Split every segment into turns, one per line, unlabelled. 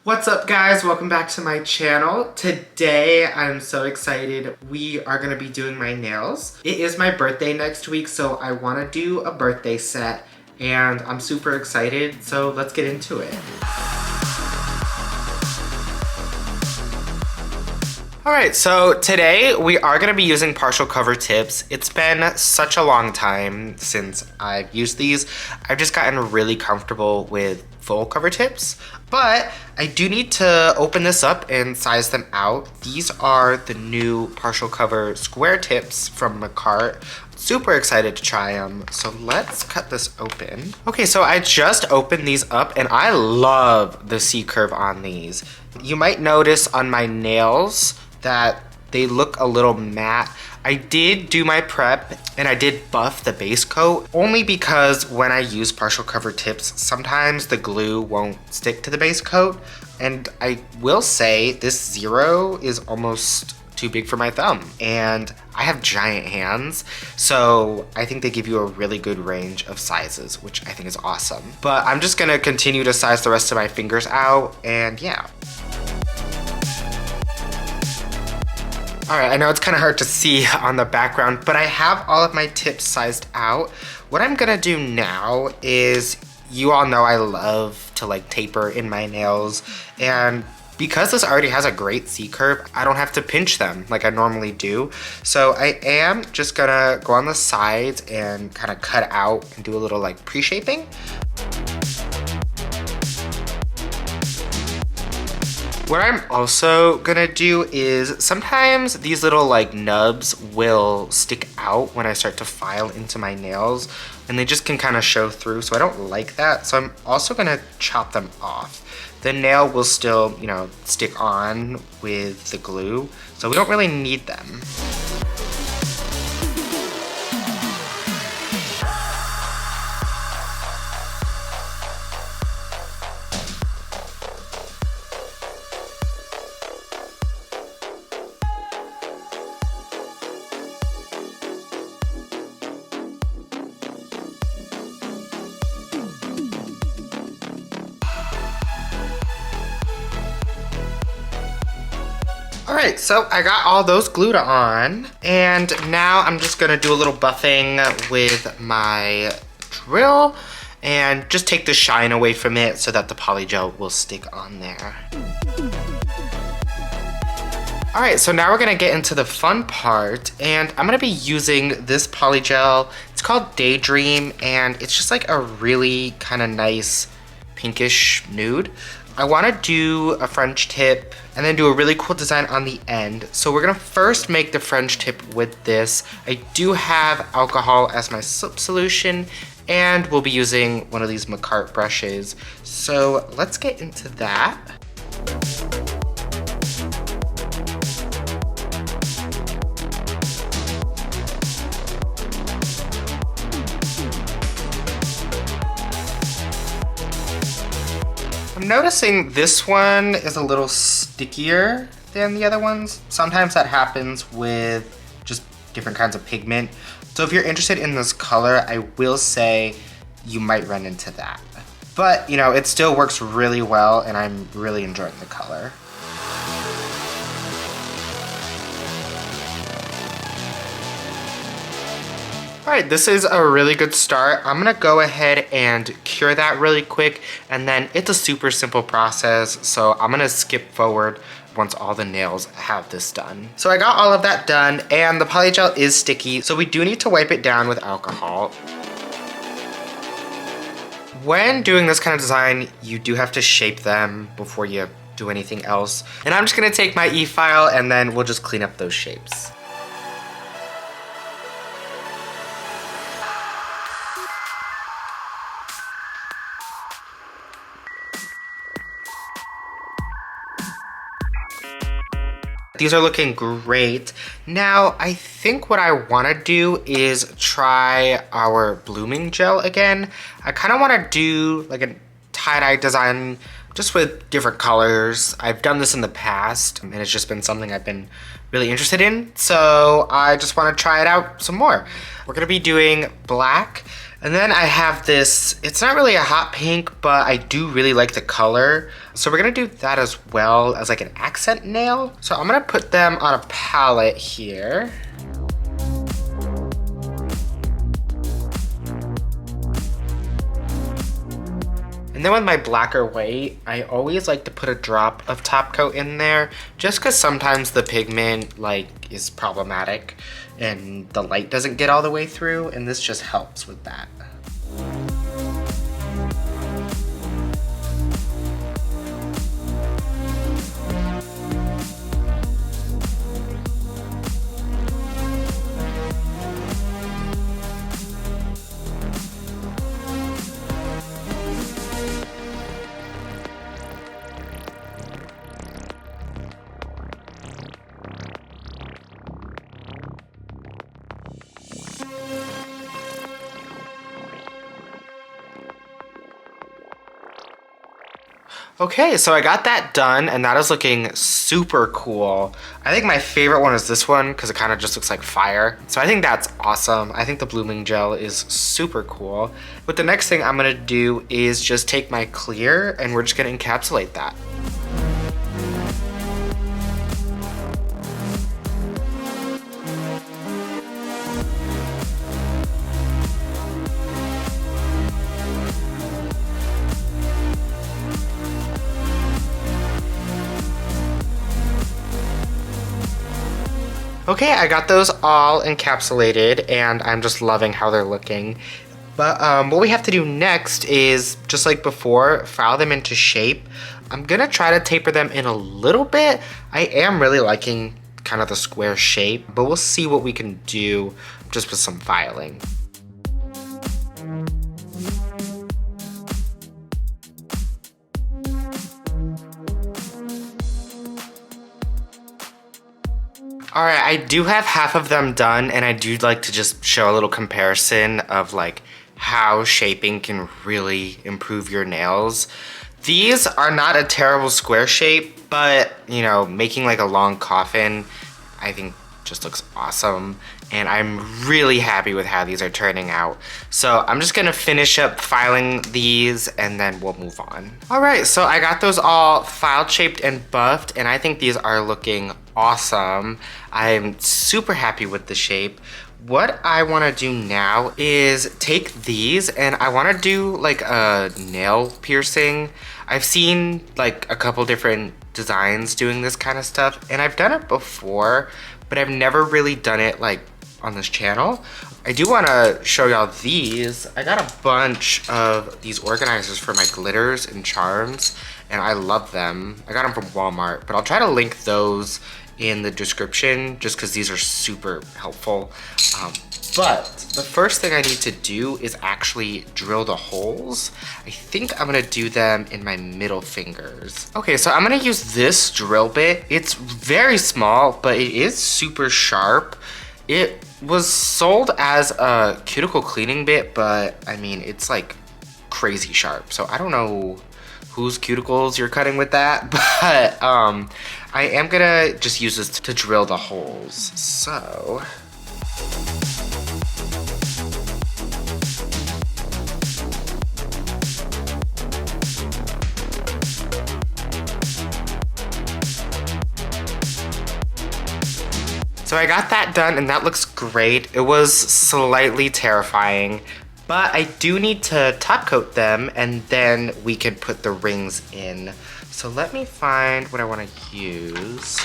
What's up guys, welcome back to my channel. Today I'm so excited. We are gonna be doing my nails. It is my birthday next week, so I wanna do a birthday set and I'm super excited, so let's get into it. Alright, so today we are going to be using partial cover tips. It's been such a long time since I've used these. I've just gotten really comfortable with full cover tips, but I do need to open this up and size them out. These are the new partial cover square tips from Macart. Super excited to try them. So let's cut this open. Okay, so I just opened these up and I love the C-curve on these. You might notice on my nails that they look a little matte. I did do my prep and I did buff the base coat only because when I use partial cover tips, sometimes the glue won't stick to the base coat. And I will say this 0 is almost too big for my thumb and I have giant hands, so I think they give you a really good range of sizes, which I think is awesome. But I'm just gonna continue to size the rest of my fingers out and yeah. All right, I know it's kind of hard to see on the background, but I have all of my tips sized out. What I'm gonna do now is, you all know I love to like taper in my nails, and because this already has a great C-curve, I don't have to pinch them like I normally do. So I am just gonna go on the sides and kind of cut out and do a little like pre-shaping. What I'm also gonna do is sometimes these little like nubs will stick out when I start to file into my nails and they just can kind of show through, so I don't like that. So I'm also gonna chop them off. The nail will still, you know, stick on with the glue, so we don't really need them. All right, so I got all those glued on, and now I'm just gonna do a little buffing with my drill and just take the shine away from it so that the polygel will stick on there. All right, so now we're gonna get into the fun part, and I'm gonna be using this polygel. It's called Daydream, and it's just like a really kind of nice pinkish nude. I wanna do a French tip and then do a really cool design on the end. So we're gonna first make the French tip with this. I do have alcohol as my soap solution, and we'll be using one of these Macart brushes. So let's get into that. I'm noticing this one is a little stickier than the other ones. Sometimes that happens with just different kinds of pigment. So if you're interested in this color, I will say you might run into that. But, you know, it still works really well and I'm really enjoying the color. All right, this is a really good start. I'm gonna go ahead and cure that really quick, and then it's a super simple process, so I'm gonna skip forward once all the nails have this done. So I got all of that done, and the polygel is sticky, so we do need to wipe it down with alcohol. When doing this kind of design, you do have to shape them before you do anything else. And I'm just gonna take my e-file, and then we'll just clean up those shapes. These are looking great. Now, I think what I wanna do is try our blooming gel again. I kinda wanna do like a tie-dye design just with different colors. I've done this in the past and it's just been something I've been really interested in. So I just want to try it out some more. We're gonna be doing black. And then I have this, it's not really a hot pink, but I do really like the color. So we're gonna do that as well as like an accent nail. So I'm gonna put them on a palette here. And then with my black or white, I always like to put a drop of top coat in there just because sometimes the pigment is problematic and the light doesn't get all the way through, and this just helps with that. Okay, so I got that done and that is looking super cool. I think my favorite one is this one because it kind of just looks like fire. So I think that's awesome. I think the blooming gel is super cool. But the next thing I'm gonna do is just take my clear and we're just gonna encapsulate that. Okay, I got those all encapsulated and I'm just loving how they're looking. But what we have to do next is, just like before, file them into shape. I'm gonna try to taper them in a little bit. I am really liking kind of the square shape, but we'll see what we can do just with some filing. All right, I do have half of them done and I do like to just show a little comparison of like how shaping can really improve your nails. These are not a terrible square shape, but you know, making like a long coffin, I think just looks awesome. And I'm really happy with how these are turning out. So I'm just gonna finish up filing these and then we'll move on. All right, so I got those all filed, shaped, and buffed, and I think these are looking awesome. I'm super happy with the shape. What I wanna do now is take these and I wanna do like a nail piercing. I've seen like a couple different designs doing this kind of stuff and I've done it before, but I've never really done it like on this channel. I do wanna show y'all these. I got a bunch of these organizers for my glitters and charms and I love them. I got them from Walmart, but I'll try to link those in the description just because these are super helpful. But the first thing I need to do is actually drill the holes. I think I'm gonna do them in my middle fingers. Okay, so I'm gonna use this drill bit. It's very small, but it is super sharp. It was sold as a cuticle cleaning bit, but I mean, it's like crazy sharp. So I don't know whose cuticles you're cutting with that, but I am gonna just use this to drill the holes. So I got that done and that looks great. It was slightly terrifying, but I do need to top coat them and then we can put the rings in. So let me find what I want to use.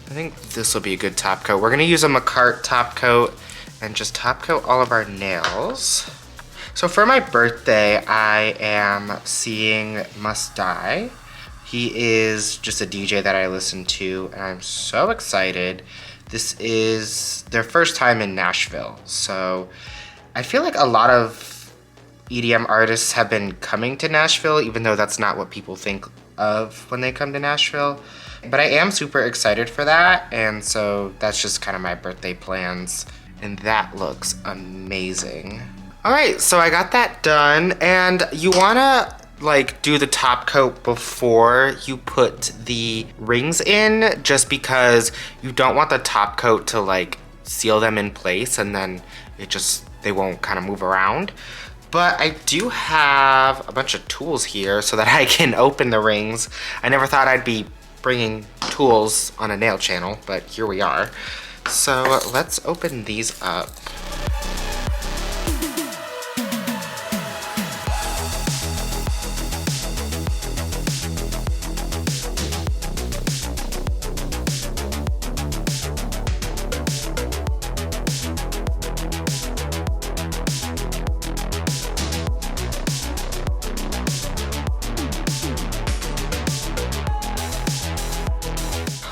I think this will be a good top coat. We're gonna use a Macart top coat and just top coat all of our nails. So for my birthday, I am seeing Must Die. He is just a DJ that I listen to and I'm so excited. This is their first time in Nashville. So I feel like a lot of EDM artists have been coming to Nashville, even though that's not what people think of when they come to Nashville. But I am super excited for that. And so that's just kind of my birthday plans. And that looks amazing. All right, so I got that done. And you wanna like do the top coat before you put the rings in, just because you don't want the top coat to like seal them in place and then they won't kind of move around. But I do have a bunch of tools here so that I can open the rings. I never thought I'd be bringing tools on a nail channel, but here we are. So let's open these up.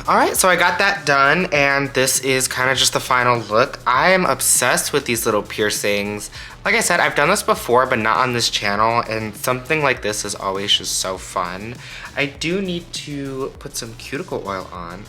All right, so I got that done, and this is kind of just the final look. I am obsessed with these little piercings. Like I said, I've done this before, but not on this channel, and something like this is always just so fun. I do need to put some cuticle oil on.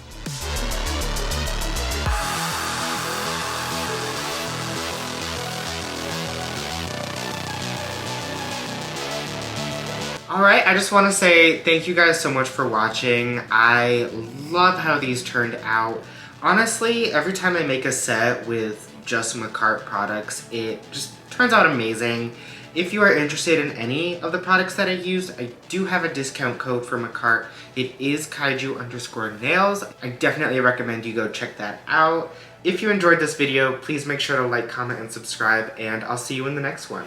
Alright, I just want to say thank you guys so much for watching. I love how these turned out. Honestly, every time I make a set with just Makartt products, it just turns out amazing. If you are interested in any of the products that I used, I do have a discount code for Makartt. It is kaiju_nails. I definitely recommend you go check that out. If you enjoyed this video, please make sure to like, comment, and subscribe, and I'll see you in the next one.